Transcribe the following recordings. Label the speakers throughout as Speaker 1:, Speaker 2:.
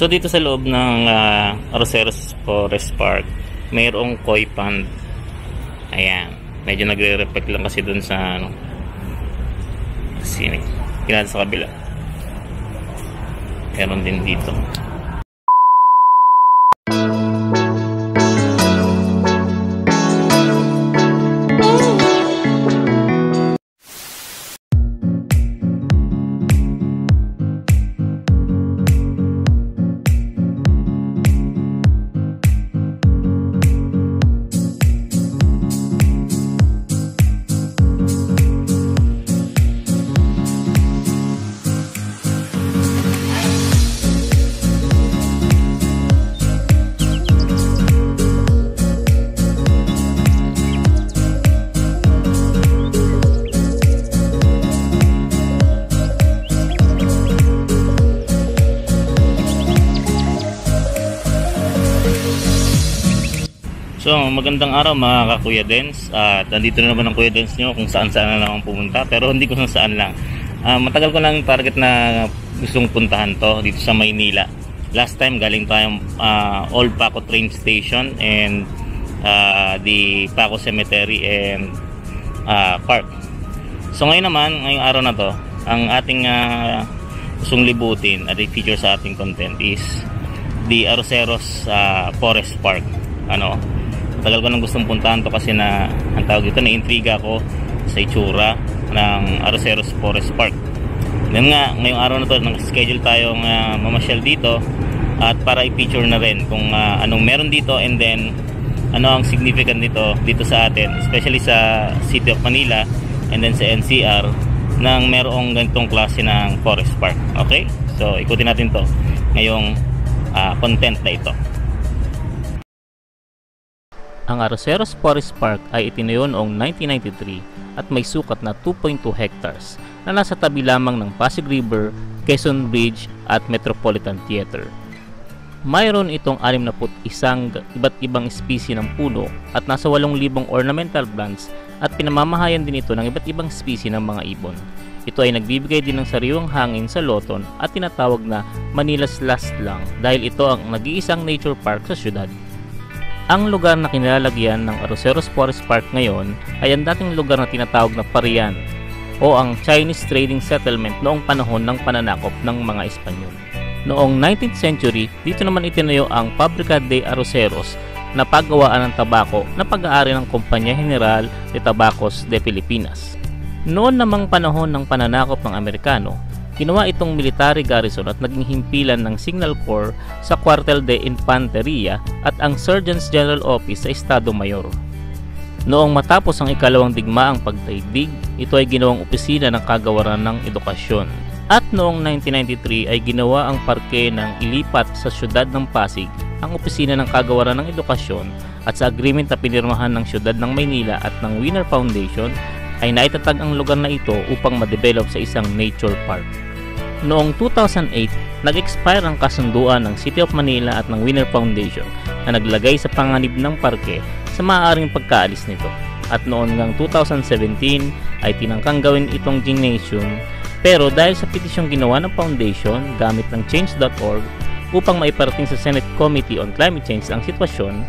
Speaker 1: So dito sa loob ng Arroceros Forest Park, mayroong koi pond. Ayan, medyo nagre-reflect lang kasi dun sa ano, kasi kinala sa kabila. Meron din dito. So magandang araw mga ka-Kuya Dens, at nandito na naman ang Kuya Dens nyo kung saan na naman pumunta, pero hindi ko saan lang. Matagal ko lang target na gustong puntahan to dito sa Maynila. Last time galing tayong Old Paco train station and the Paco Cemetery and park. So ngayon naman, ngayong araw na to, ang ating gustong libutin at i-feature sa ating content is the Arroceros Forest Park. Tagal ko nang gustong puntahan to kasi na ang tawag dito, na-intriga ako sa itsura ng Arroceros Forest Park. Ngayon nga, ngayong araw na to, nag-schedule tayong mamasyal dito at para i-feature na rin kung anong meron dito, and then ano ang significant dito sa atin, especially sa City of Manila and then sa NCR, nang merong ganitong klase ng Forest Park. Okay? So ikutin natin to ngayong content na ito. Ang Arroceros Forest Park ay itinayo noong 1993 at may sukat na 2.2 hectares na nasa tabi lamang ng Pasig River, Quezon Bridge at Metropolitan Theater. Mayroon itong 61 iba't ibang species ng puno at nasa 8,000 ornamental plants at pinamamahayan din ito ng iba't ibang species ng mga ibon. Ito ay nagbibigay din ng sariwang hangin sa Loton at tinatawag na Manila's Last Lang dahil ito ang nag-iisang nature park sa syudad. Ang lugar na kinilalagyan ng Arroceros Forest Park ngayon ay ang dating lugar na tinatawag na Parian o ang Chinese trading settlement noong panahon ng pananakop ng mga Espanyol. Noong 19th century, dito naman itinayo ang Fábrica de Arroceros na paggawaan ng tabako na pag-aari ng Compañía General de Tabacos de Filipinas. Noon namang panahon ng pananakop ng Amerikano, ginawa itong military garrison at naging himpilan ng Signal Corps sa Cuartel de Infanteria at ang Surgeon's General Office sa Estado Mayor. Noong matapos ang ikalawang digmaang pagdaigdig, ito ay ginawang opisina ng Kagawaran ng Edukasyon. At noong 1993 ay ginawa ang parke ng ilipat sa siyudad ng Pasig ang opisina ng Kagawaran ng Edukasyon, at sa agreement na pinirmahan ng siyudad ng Maynila at ng Winner Foundation ay naitatag ang lugar na ito upang ma-develop sa isang nature park. Noong 2008, nag-expire ang kasunduan ng City of Manila at ng Winner Foundation na naglagay sa panganib ng parke sa maaaring pagkaalis nito. At noon ngang 2017 ay tinangkang gawin itong gymnasium, pero dahil sa petisyong ginawa ng foundation gamit ng change.org upang maiparating sa Senate Committee on Climate Change ang sitwasyon,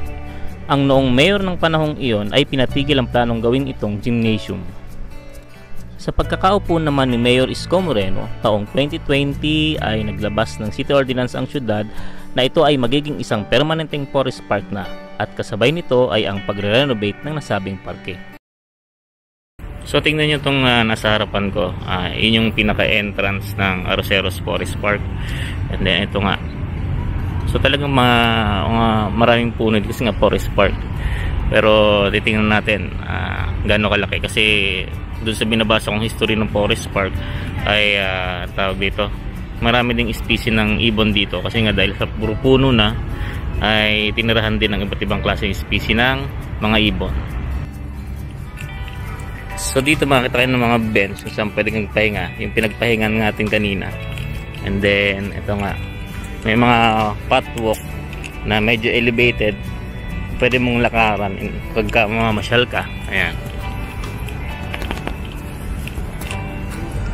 Speaker 1: ang noong mayor ng panahong iyon ay pinatigil ang planong gawin itong gymnasium. Sa pagkakaupo naman ni Mayor Isko Moreno, taong 2020 ay naglabas ng City Ordinance ang syudad na ito ay magiging isang permanenteng forest park na, at kasabay nito ay ang pagre-renovate ng nasabing parke. So tingnan nyo itong nasa harapan ko, yun yung pinaka-entrance ng Arroceros Forest Park, and then ito nga. So talagang maraming puno kasi nga forest park, pero titingnan natin gaano kalaki, kasi doon sa binabasa kong history ng forest park ay tawag dito, marami ding species ng ibon dito kasi nga dahil sa puro puno na ay tinirahan din ng iba't ibang klaseng species ng mga ibon. So dito makikita kayo ng mga bench kung saan pwede kang pahinga, yung pinagpahingan natin kanina, and then ito nga may mga pathwalk na medyo elevated, pwede mong lakaran pagka mamamasyal ka. Ayan.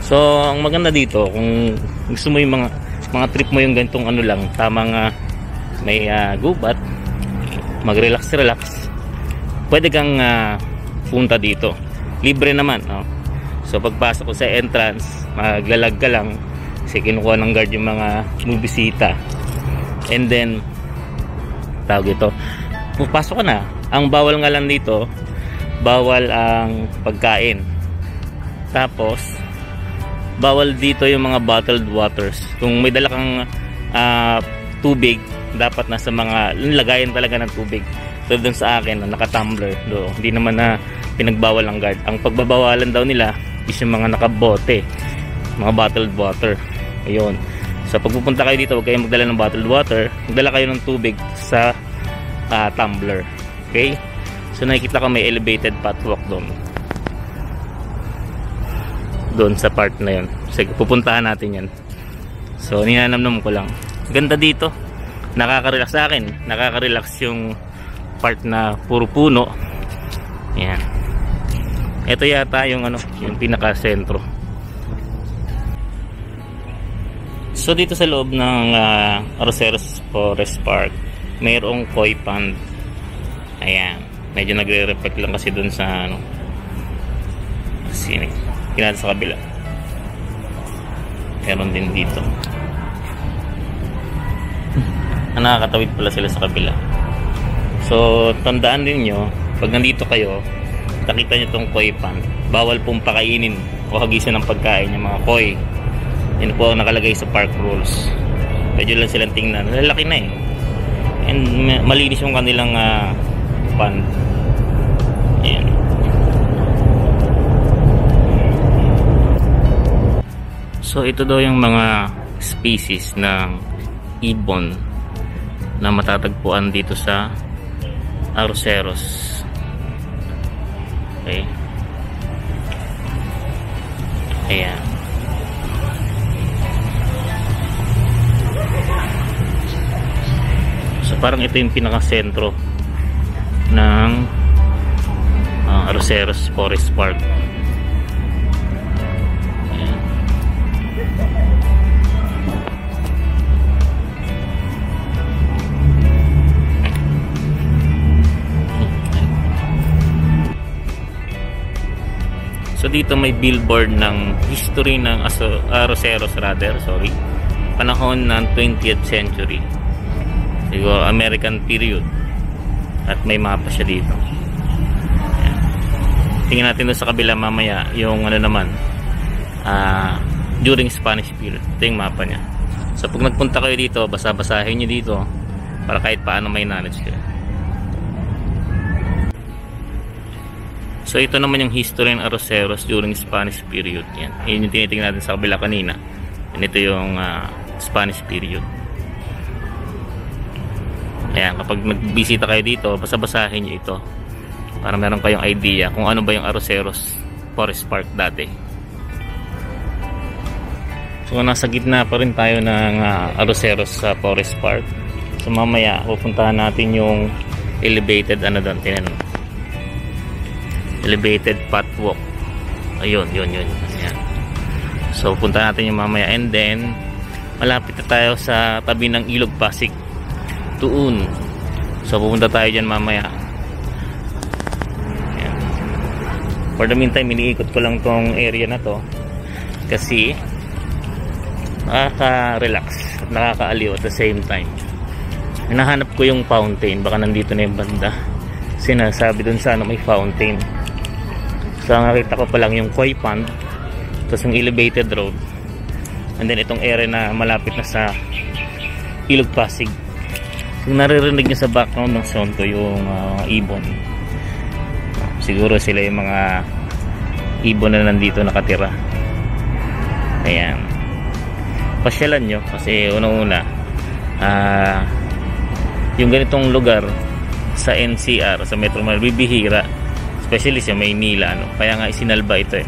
Speaker 1: So ang maganda dito, kung gusto mo yung mga mga trip mo yung ganitong ano lang, tamang may gubat, mag-relax, pwede kang punta dito. Libre naman, no? So pagpasok ko sa entrance, maglalag ka lang kasi kinukuha ng guard yung mga bumibisita. And then tawag ito, pasok ka na. Ang bawal nga lang dito, bawal ang pagkain. Tapos bawal dito yung mga bottled waters. Kung may dala kang tubig, dapat nasa mga lagayan talaga ng tubig. So dun sa akin, naka-tumbler do. Hindi naman na pinagbawal ng guard. Ang pagbabawalan daw nila is yung mga nakabote, mga bottled water. Ayun. So pag pupunta kayo dito, huwag kayong magdala ng bottled water. Magdala kayo ng tubig sa tumbler. Okay? So nakikita ko may elevated pathwalk doon sa part na yun. Sige, pupuntahan natin yan. So ninanamnam ko lang. Ganda dito. Nakaka-relax sa akin. Nakaka-relax yung part na puro puno. Yan. Ito yata yung ano, yung pinaka-sentro. So dito sa loob ng Arroceros Forest Park, mayroong koi pond. Ayan. Medyo nagre-reflect lang kasi dun sa ano. Kasi kinada sa kabila. Meron din dito. Nakakatawid pala sila sa kabila. So tandaan din nyo, pag nandito kayo, nakita nyo tong koi pond, bawal pong pakainin o hagisan ng pagkain yung mga koi. Yan po ang nakalagay sa park rules. Medyo lang silang tingnan. Lalaki na eh. And malinis yung kanilang pond. Ayan. So ito daw yung mga species ng ibon na matatagpuan dito sa Arroceros. Okay. Ayan. So parang ito yung pinaka-sentro ng Arroceros Forest Park. Ayan. So dito may billboard ng history ng Arroceros panahon ng 20th century. Siguro American period. At may mapa siya dito. Ayan. Tingnan natin doon sa kabila mamaya yung ano naman during Spanish period. Ito yung mapa niya. So pag nagpunta kayo dito, basa-basahin nyo dito para kahit paano may knowledge kayo. So ito naman yung history ng Arroceros during Spanish period. Yan. Yun yung tinitingnan natin sa kabila kanina. And ito yung Spanish period. Ayan, kapag nagbisita kayo dito, basa-basahin nyo ito para meron kayong idea kung ano ba yung Arroceros Forest Park dati. So nasa gitna pa rin tayo ng Arroceros Forest Park. So mamaya pupuntahan natin yung elevated doon, tinan. Elevated pathwalk. Ayun, yun. Ayan. So punta natin yung mamaya, and then malapit na tayo sa tabi ng Ilog Pasig Tuun. So pupunta tayo dyan mamaya. Ayan. For the meantime, iniikot ko lang tong area na to kasi nakaka-relax at nakaka-aliw at the same time. Hinahanap ko yung fountain, baka nandito na yung banda. Sinasabi dun sa may fountain. So nakita ko pa lang yung koi pond, tapos yung elevated road, and then itong area na malapit na sa Ilog Pasig. Kung naririnig nyo sa background ng sound ko yung ibon, siguro sila yung mga ibon na nandito nakatira. Ayan, pasyalan nyo kasi unang-una yung ganitong lugar sa NCR, sa Metro Manila, bibihira, especially sa Maynila, ano? Kaya nga isinalba ito eh.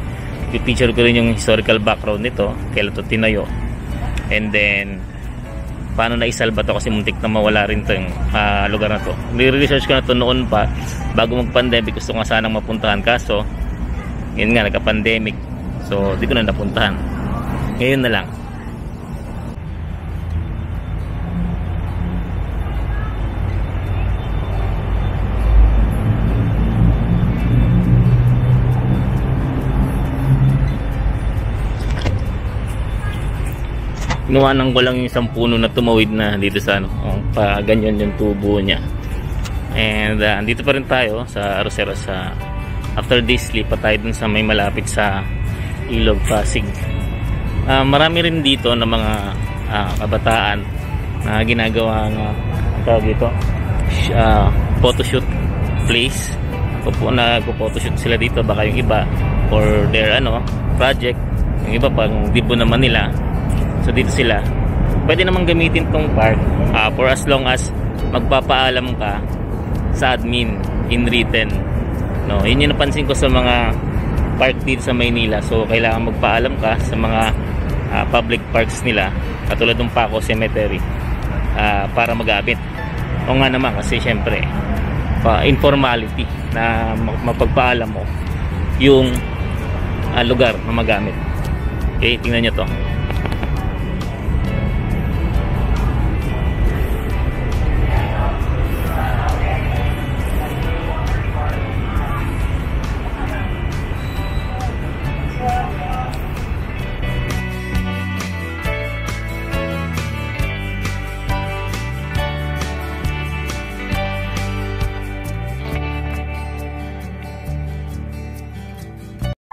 Speaker 1: I-picture ko rin yung historical background nito, kailan ito tinayo, and then paano na isalba to kasi muntik na mawala rin to yung lugar na to. Ni-research ko na to noon pa bago mag-pandemic. Gusto ko nga sanang mapuntahan, kaso yun nga, nagka-pandemic, so di ko na napuntahan. Ngayon na lang. Inuwanan ko lang yung isang puno na tumawid na dito sa ano, pa ganyan yung tubo niya. And dito pa rin tayo sa Arroceros. After this, lipat tayo dun sa may malapit sa Ilog Pasig. Marami rin dito na mga kabataan na ginagawa ng tawag dito, photoshoot place. Nagpo-photoshoot sila dito, baka yung iba for their project, yung iba pang dibo naman nila. So dito sila pwede namang gamitin tong park for as long as magpapaalam ka sa admin in written, no? Yun yung napansin ko sa mga park dito sa Maynila. So kailangan magpaalam ka sa mga public parks nila, katulad ng Paco Cemetery, para magamit. O nga naman, kasi syempre informality na mapagpaalam mo yung lugar na magamit. Okay, tingnan nyo to.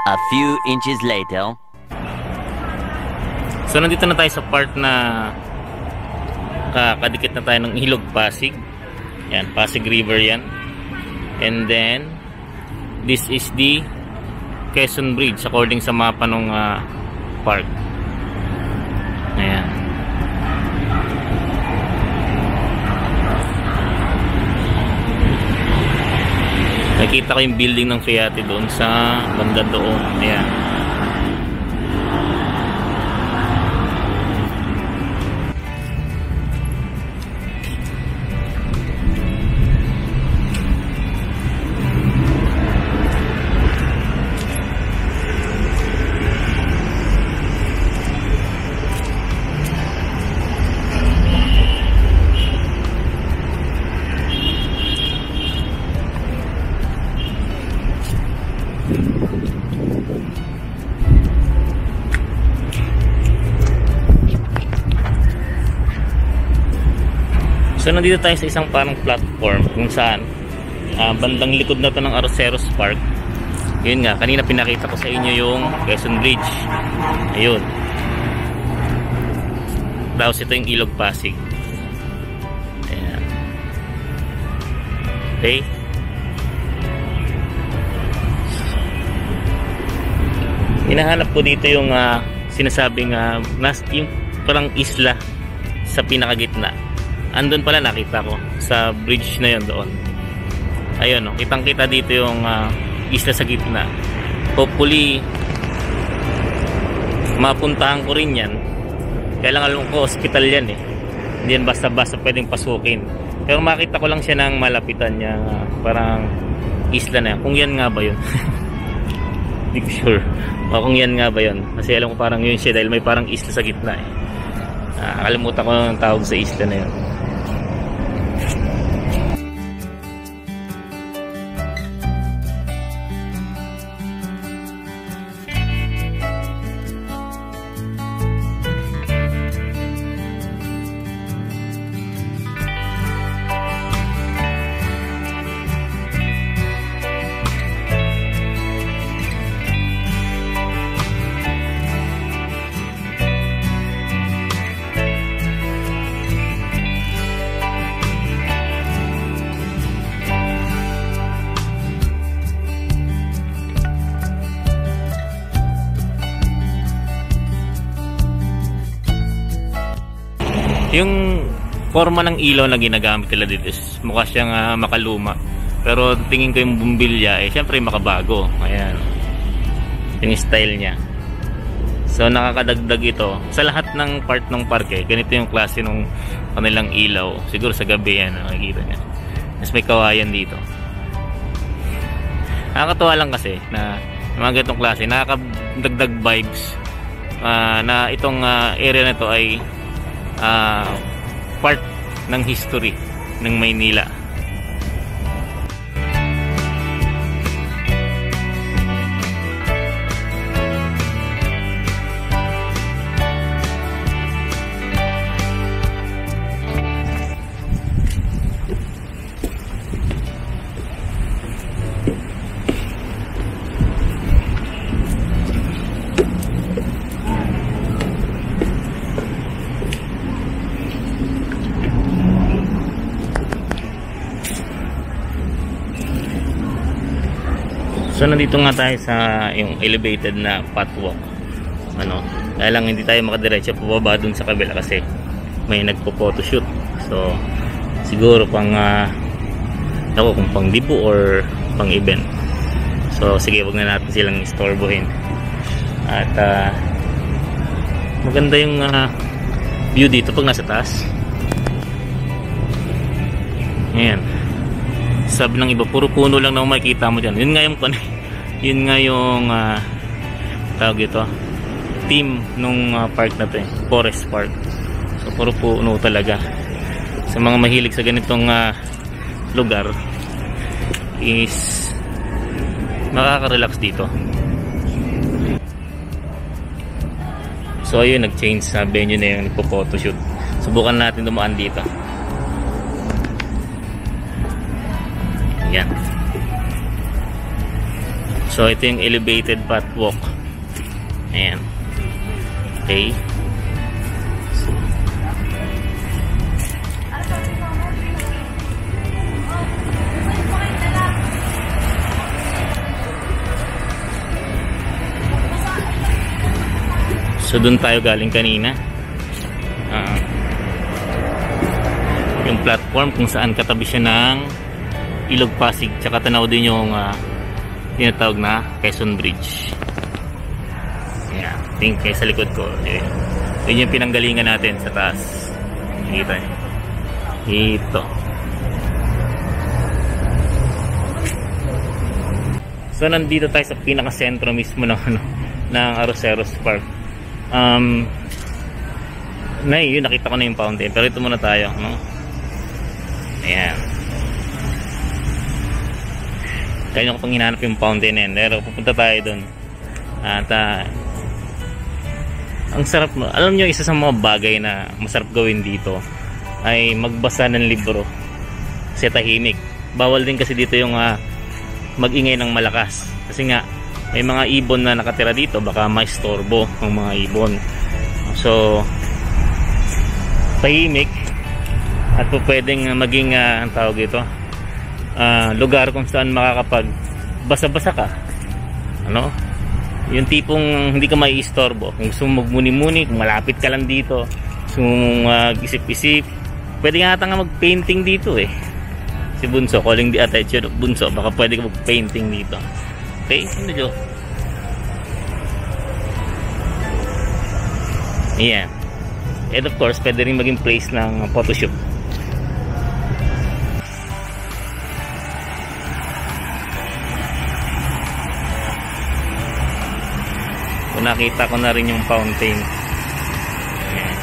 Speaker 2: A few inches later.
Speaker 1: So nandito na tayo sa part na kadikit na tayo ng Ilog Pasig. Yan, Pasig River yan. And then this is the Quezon Bridge according sa mapa ng park. Ayan. Nakita ko yung building ng Fiat doon sa banda doon. Ayan. So nandito tayo sa isang parang platform kung saan bandang likod na to ng Arroceros Park. Yun nga, kanina pinakita ko sa inyo yung Quezon Bridge. Ayun. Tapos ito yung Ilog Pasig. Ayan. Okay. Hinahanap ko dito yung sinasabing yung parang isla sa pinakagitna. Andun pala, nakita ko sa bridge na yun doon. Ayun, no? Kitang kita dito yung isla sa gitna. Hopefully mapuntahan ko rin yan. Kaya lang alam ko hospital yan eh. Hindi yan basta-basta pwedeng pasukin. Pero makita ko lang siya ng malapitan niya, parang isla na yan. Kung yan nga ba yun? Hindi ko sure kung yan nga ba yun. Kasi alam ko parang yun siya dahil may parang isla sa gitna eh. Kalimutan ko ang tawag sa isla na yun. Yung forma ng ilaw na ginagamit nila dito is mukha siyang makaluma. Pero tingin ko yung bumbilya syempre makabago. Ayan. Yung style niya. So nakakadagdag ito. Sa lahat ng part ng parke, ganito yung klase ng kanilang ilaw. Siguro sa gabi yan, nakikita niya. Mas may kawayan dito. Nakakatuwa lang kasi na mga ganitong klase, nakakadagdag vibes na itong area na ito ay part ng history ng Maynila. So nandito nga tayo sa yung elevated na pathwalk. Dahil lang hindi tayo makadiretso pababa dun sa kabila kasi may nagpo-photoshoot. So siguro pang kung pang dibo or pang event. So sige, wag na natin silang istorbohin. At maganda yung view dito pag nasa taas. Ayan. Sabi ng iba, puro puno lang na makikita mo dyan. Yun nga yung tawag ito, team nung park na to, Forest Park. So puro puno talaga. Sa mga mahilig sa ganitong lugar is makaka-relax dito. So ayun, nag-change sa venue na yung nagpo-photoshoot. Subukan natin dumaan dito. Yan. So ito yung elevated pathwalk. Ayan. Okay. So dun tayo galing kanina. Yung platform kung saan katabi siya ng Ilog Pasig, tsaka tanaw din yung tinatawag na Quezon Bridge. Yeah, think sa likod ko. Yun yung pinanggalingan natin sa taas. Kita niyo. Ito. So nandito tayo sa pinaka-sentro mismo ng Arroceros Park. Yun, nakita ko na yung fountain. Pero ito muna tayo, no? Ayan. Kaya ko pang hinahanap yung fountain yan. Pero pupunta tayo dun. At ang sarap, alam nyo, isa sa mga bagay na masarap gawin dito ay magbasa ng libro kasi tahimik. Bawal din kasi dito yung mag-ingay ng malakas kasi nga may mga ibon na nakatira dito, baka maistorbo ang mga ibon. So tahimik at pwedeng maging ang tawag ito, lugar kung saan makakapag basa-basa ka, yung tipong hindi ka maiistorbo. Kung gusto mo magmuni-muni, kung malapit ka lang dito, gusto mo mag-isip-isip, pwede nga ata nga mag-painting dito si Bunso, calling the attention of Bunso, baka pwede ka mag-painting dito. Okay, medyo yeah. And of course, pwede rin maging place ng photoshoot. So, nakita ko na rin yung fountain. Ayan.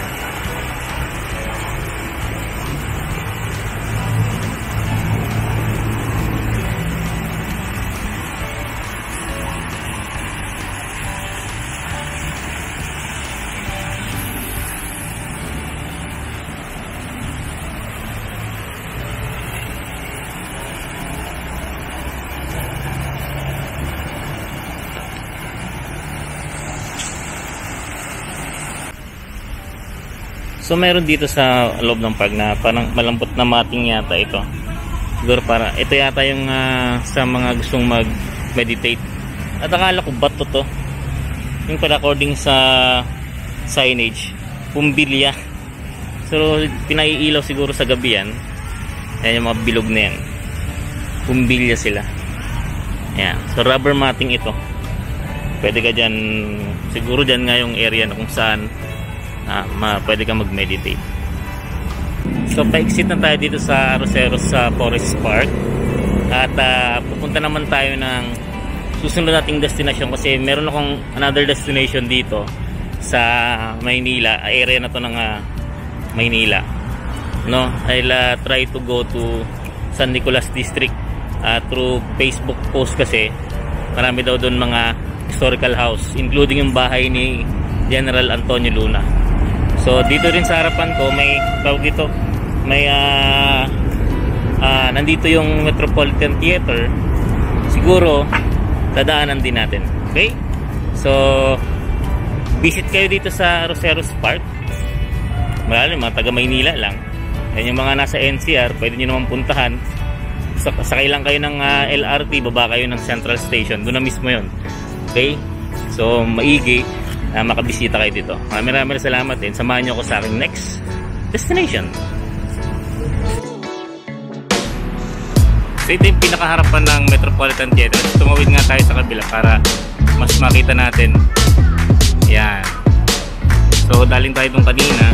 Speaker 1: So meron dito sa loob ng park na parang malambot na mating yata ito. Siguro para ito yata yung sa mga gustong mag-meditate. At akala ko bato to. Yung pala according sa signage, pumbilya. So pinaiilaw siguro sa gabi yan. Ayan yung mga bilog na yan. Pumbilya sila. Ayan. So rubber matting ito. Pwede ka dyan, siguro dyan nga yung area na kung saan pwede kang mag-meditate. So pa-exit na tayo dito sa Arroceros sa Forest Park. At pupunta naman tayo ng susunod nating destination kasi meron akong another destination dito sa Maynila, area na to ng Maynila. I'll try to go to San Nicolas District through Facebook post kasi marami daw doon mga historical house, including yung bahay ni General Antonio Luna. So dito rin sa harapan ko may tawag dito, may nandito yung Metropolitan Theater. Siguro dadaanan din natin. Okay? So visit kayo dito sa Arroceros Park. Marami mga taga Maynila lang. Yan yung mga nasa NCR, pwede nyo naman puntahan. sakay lang kayo ng LRT, baba kayo ng Central Station, doon na mismo yun. Okay? So maigi makabisita kayo dito. Maraming salamat din. Samahan nyo ako sa aking next destination. So ito yung pinakaharapan ng Metropolitan Theater. Tumawid nga tayo sa kabila para mas makita natin. Yan. So daling tayo itong kanina.